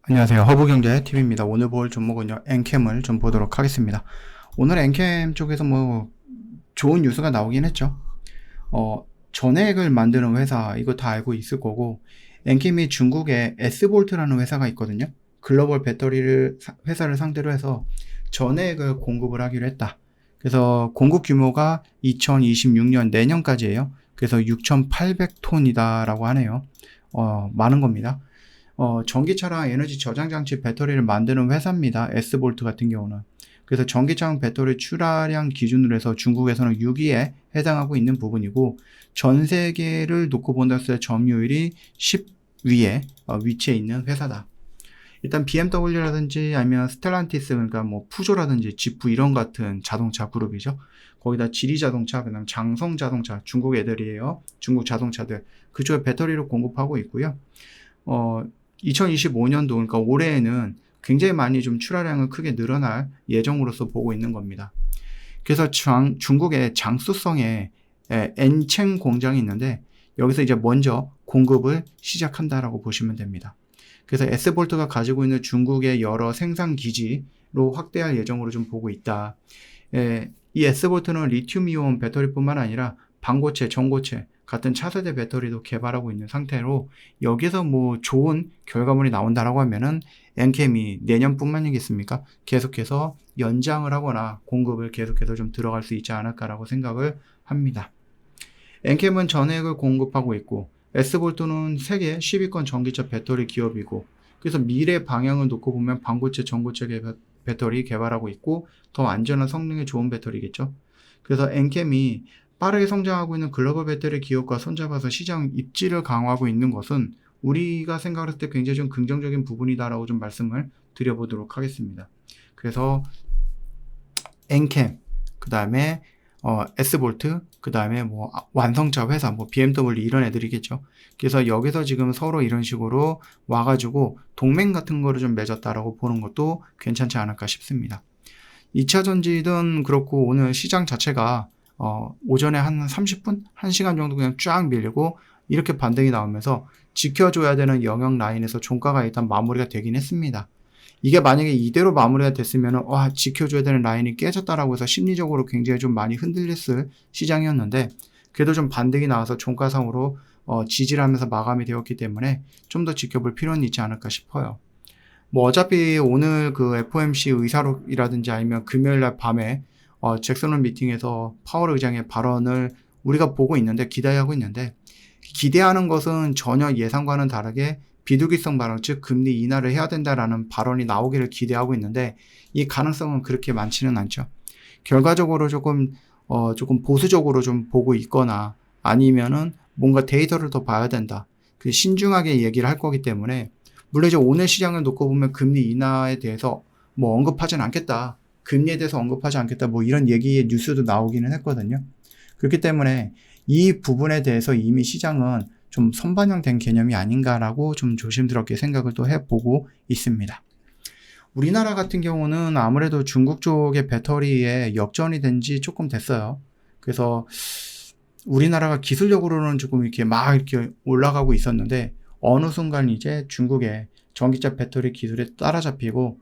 안녕하세요. 허브경제TV입니다. 오늘 볼 종목은요, 엔캠을 좀 보도록 하겠습니다. 오늘 엔캠 쪽에서 좋은 뉴스가 나오긴 했죠. 전해액을 만드는 회사, 이거 다 알고 있을 거고, 엔캠이 중국에 S볼트라는 회사가 있거든요. 글로벌 회사를 상대로 해서 전해액을 공급을 하기로 했다. 그래서 공급 규모가 2026년 내년까지예요. 그래서 6,800톤이다라고 하네요. 많은 겁니다. 전기차랑 에너지 저장 장치 배터리를 만드는 회사입니다. S볼트 같은 경우는. 그래서 전기차용 배터리 출하량 기준으로 해서 중국에서는 6위에 해당하고 있는 부분이고, 전 세계를 놓고 본다을 때 점유율이 10위에 위치해 있는 회사다. 일단 BMW라든지 아니면 스텔란티스, 그러니까 푸조라든지 지프 이런 같은 자동차 그룹이죠. 거기다 지리자동차, 그다음 장성자동차, 중국 애들이에요. 중국 자동차들. 그쪽에 배터리를 공급하고 있고요. 2025년도, 그러니까 올해에는 굉장히 많이 좀 출하량을 크게 늘어날 예정으로서 보고 있는 겁니다. 그래서 중국의 장수성에 엔챙 공장이 있는데, 여기서 이제 먼저 공급을 시작한다라고 보시면 됩니다. 그래서 S볼트가 가지고 있는 중국의 여러 생산 기지로 확대할 예정으로 좀 보고 있다. 이 S볼트는 리튬이온 배터리뿐만 아니라 반고체, 전고체 같은 차세대 배터리도 개발하고 있는 상태로, 여기서 좋은 결과물이 나온다라고 하면은 엔캠이 내년뿐만이겠습니까? 계속해서 연장을 하거나 공급을 계속해서 좀 들어갈 수 있지 않을까라고 생각을 합니다. 엔캠은 전액을 공급하고 있고, S볼트는 세계 10위권 전기차 배터리 기업이고, 그래서 미래 방향을 놓고 보면 반고체, 전고체 배터리 개발하고 있고, 더 안전한 성능이 좋은 배터리겠죠. 그래서 엔캠이 빠르게 성장하고 있는 글로벌 배터리 기업과 손잡아서 시장 입지를 강화하고 있는 것은 우리가 생각할 때 굉장히 좀 긍정적인 부분이다라고 좀 말씀을 드려보도록 하겠습니다. 그래서 엔캠, 그 다음에 S볼트, 그 다음에 완성차 회사, BMW 이런 애들이겠죠. 그래서 여기서 지금 서로 이런 식으로 와가지고 동맹 같은 거를 좀 맺었다라고 보는 것도 괜찮지 않을까 싶습니다. 2차 전지든 그렇고, 오늘 시장 자체가 오전에 한 30분? 1시간 정도 그냥 쫙 밀리고, 이렇게 반등이 나오면서 지켜줘야 되는 영역 라인에서 종가가 일단 마무리가 되긴 했습니다. 이게 만약에 이대로 마무리가 됐으면 지켜줘야 되는 라인이 깨졌다라고 해서 심리적으로 굉장히 좀 많이 흔들렸을 시장이었는데, 그래도 좀 반등이 나와서 종가상으로 지지를 하면서 마감이 되었기 때문에 좀 더 지켜볼 필요는 있지 않을까 싶어요. 어차피 오늘 그 FOMC 의사록이라든지 아니면 금요일날 밤에 잭슨 홀 미팅에서 파월 의장의 발언을 우리가 보고 있는데, 기대하고 있는데, 기대하는 것은 전혀 예상과는 다르게 비둘기성 발언, 즉 금리 인하를 해야 된다라는 발언이 나오기를 기대하고 있는데, 이 가능성은 그렇게 많지는 않죠. 결과적으로 조금 보수적으로 좀 보고 있거나, 아니면은 뭔가 데이터를 더 봐야 된다, 신중하게 얘기를 할 거기 때문에, 물론 이제 오늘 시장을 놓고 보면 금리 인하에 대해서 언급하진 않겠다, 금리에 대해서 언급하지 않겠다, 이런 얘기의 뉴스도 나오기는 했거든요. 그렇기 때문에 이 부분에 대해서 이미 시장은 좀 선반영된 개념이 아닌가라고 좀 조심스럽게 생각을 또 해보고 있습니다. 우리나라 같은 경우는 아무래도 중국 쪽의 배터리에 역전이 된 지 조금 됐어요. 그래서 우리나라가 기술력으로는 조금 이렇게 올라가고 있었는데, 어느 순간 이제 중국의 전기차 배터리 기술에 따라잡히고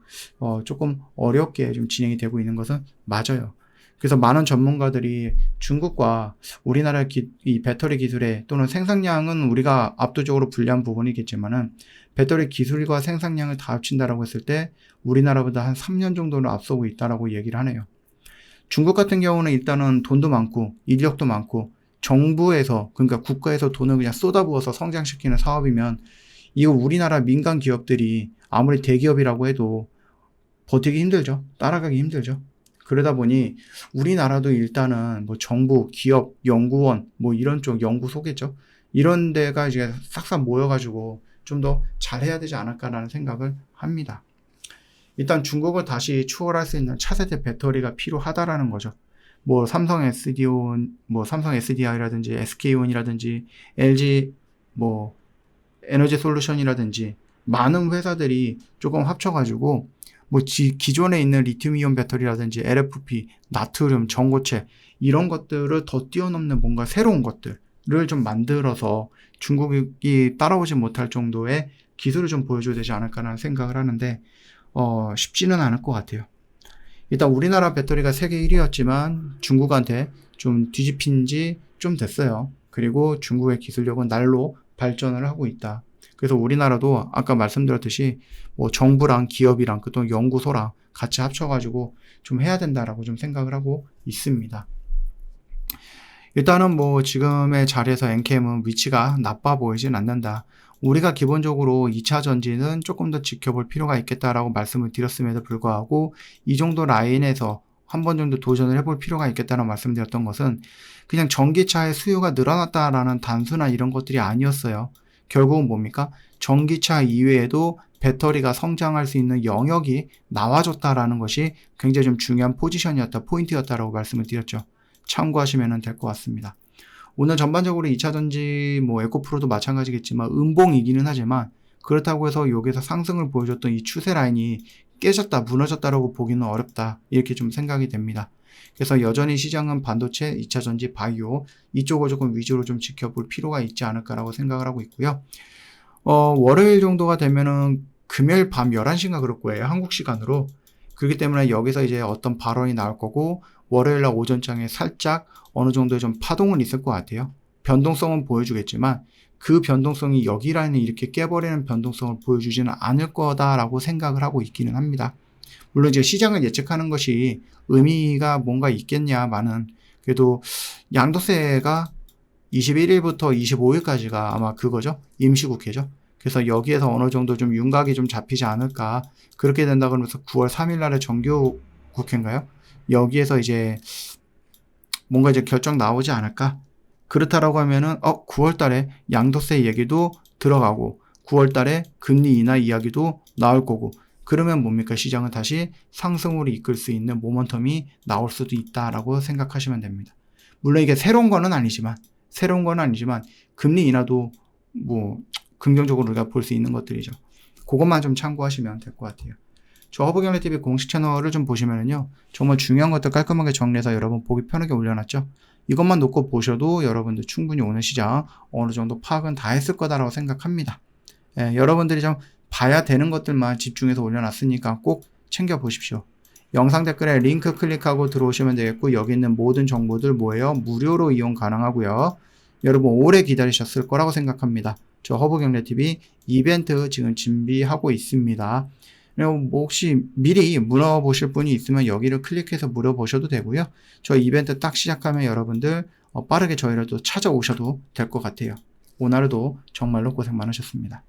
조금 어렵게 좀 진행이 되고 있는 것은 맞아요. 그래서 많은 전문가들이 중국과 우리나라 이 배터리 기술에, 또는 생산량은 우리가 압도적으로 불리한 부분이겠지만은, 배터리 기술과 생산량을 다 합친다라고 했을 때 우리나라보다 한 3년 정도는 앞서고 있다라고 얘기를 하네요. 중국 같은 경우는 일단은 돈도 많고 인력도 많고, 정부에서, 그러니까 국가에서 돈을 그냥 쏟아부어서 성장시키는 사업이면, 이거 우리나라 민간 기업들이 아무리 대기업이라고 해도 버티기 힘들죠. 따라가기 힘들죠. 그러다 보니 우리나라도 일단은 정부, 기업, 연구원, 이런 쪽 연구소겠죠. 이런 데가 이제 싹싹 모여가지고 좀 더 잘해야 되지 않을까라는 생각을 합니다. 일단 중국을 다시 추월할 수 있는 차세대 배터리가 필요하다라는 거죠. 삼성 SD온, 삼성 SDI라든지 SK온이라든지 LG 에너지 솔루션이라든지 많은 회사들이 조금 합쳐가지고 기존에 있는 리튬이온 배터리라든지 LFP, 나트륨, 전고체 이런 것들을 더 뛰어넘는 뭔가 새로운 것들을 좀 만들어서 중국이 따라오지 못할 정도의 기술을 좀 보여줘야 되지 않을까라는 생각을 하는데 쉽지는 않을 것 같아요. 일단 우리나라 배터리가 세계 1위였지만 중국한테 좀 뒤집힌 지 좀 됐어요. 그리고 중국의 기술력은 날로 발전을 하고 있다. 그래서 우리나라도 아까 말씀드렸듯이 뭐 정부랑 기업이랑 또 연구소랑 같이 합쳐가지고 좀 해야 된다라고 좀 생각을 하고 있습니다. 일단은 뭐 지금의 자리에서 엔캠은 위치가 나빠 보이진 않는다. 우리가 기본적으로 2차 전지는 조금 더 지켜볼 필요가 있겠다라고 말씀을 드렸음에도 불구하고 이 정도 라인에서 한 번 정도 도전을 해볼 필요가 있겠다는 말씀드렸던 것은 그냥 전기차의 수요가 늘어났다라는 단순한 이런 것들이 아니었어요. 결국은 뭡니까? 전기차 이외에도 배터리가 성장할 수 있는 영역이 나와줬다라는 것이 굉장히 좀 중요한 포지션이었다, 포인트였다라고 말씀을 드렸죠. 참고하시면 될 것 같습니다. 오늘 전반적으로 2차전지 뭐 에코프로도 마찬가지겠지만 음봉이기는 하지만 그렇다고 해서 여기서 상승을 보여줬던 이 추세 라인이 깨졌다, 무너졌다라고 보기는 어렵다 이렇게 좀 생각이 됩니다. 그래서 여전히 시장은 반도체, 2차전지, 바이오 이쪽을 조금 위주로 좀 지켜볼 필요가 있지 않을까라고 생각을 하고 있고요. 월요일 정도가 되면은 금요일 밤 11시인가 그럴 거예요. 한국 시간으로. 그렇기 때문에 여기서 이제 어떤 발언이 나올 거고 월요일날 오전장에 살짝 어느 정도의 좀 파동은 있을 것 같아요. 변동성은 보여주겠지만 그 변동성이 여기 라인을 이렇게 깨버리는 변동성을 보여주지는 않을 거다라고 생각을 하고 있기는 합니다. 물론 이제 시장을 예측하는 것이 의미가 뭔가 있겠냐마는 그래도 양도세가 21일부터 25일까지가 아마 그거죠. 임시국회죠. 그래서 여기에서 어느 정도 좀 윤곽이 좀 잡히지 않을까. 그렇게 된다 그러면서 9월 3일 날에 정규 국회인가요? 여기에서 이제 뭔가 이제 결정 나오지 않을까? 그렇다라고 하면은 9월 달에 양도세 얘기도 들어가고 9월 달에 금리 인하 이야기도 나올 거고 그러면 뭡니까? 시장은 다시 상승으로 이끌 수 있는 모멘텀이 나올 수도 있다라고 생각하시면 됩니다. 물론 이게 새로운 건 아니지만 금리 인하도 뭐 긍정적으로 우리가 볼 수 있는 것들이죠. 그것만 좀 참고하시면 될 것 같아요. 저 허브경제TV 공식 채널을 좀 보시면은요, 정말 중요한 것들 깔끔하게 정리해서 여러분 보기 편하게 올려놨죠. 이것만 놓고 보셔도 여러분들 충분히 오늘 시장 어느 정도 파악은 다 했을 거다라고 생각합니다. 여러분들이 좀 봐야 되는 것들만 집중해서 올려놨으니까 꼭 챙겨보십시오. 영상 댓글에 링크 클릭하고 들어오시면 되겠고 여기 있는 모든 정보들 뭐예요? 무료로 이용 가능하고요. 여러분 오래 기다리셨을 거라고 생각합니다. 저 허브경제TV 이벤트 지금 준비하고 있습니다. 그리고 뭐 혹시 미리 물어보실 분이 있으면 여기를 클릭해서 물어보셔도 되고요. 저 이벤트 딱 시작하면 여러분들 빠르게 저희를 또 찾아오셔도 될 것 같아요. 오늘도 정말로 고생 많으셨습니다.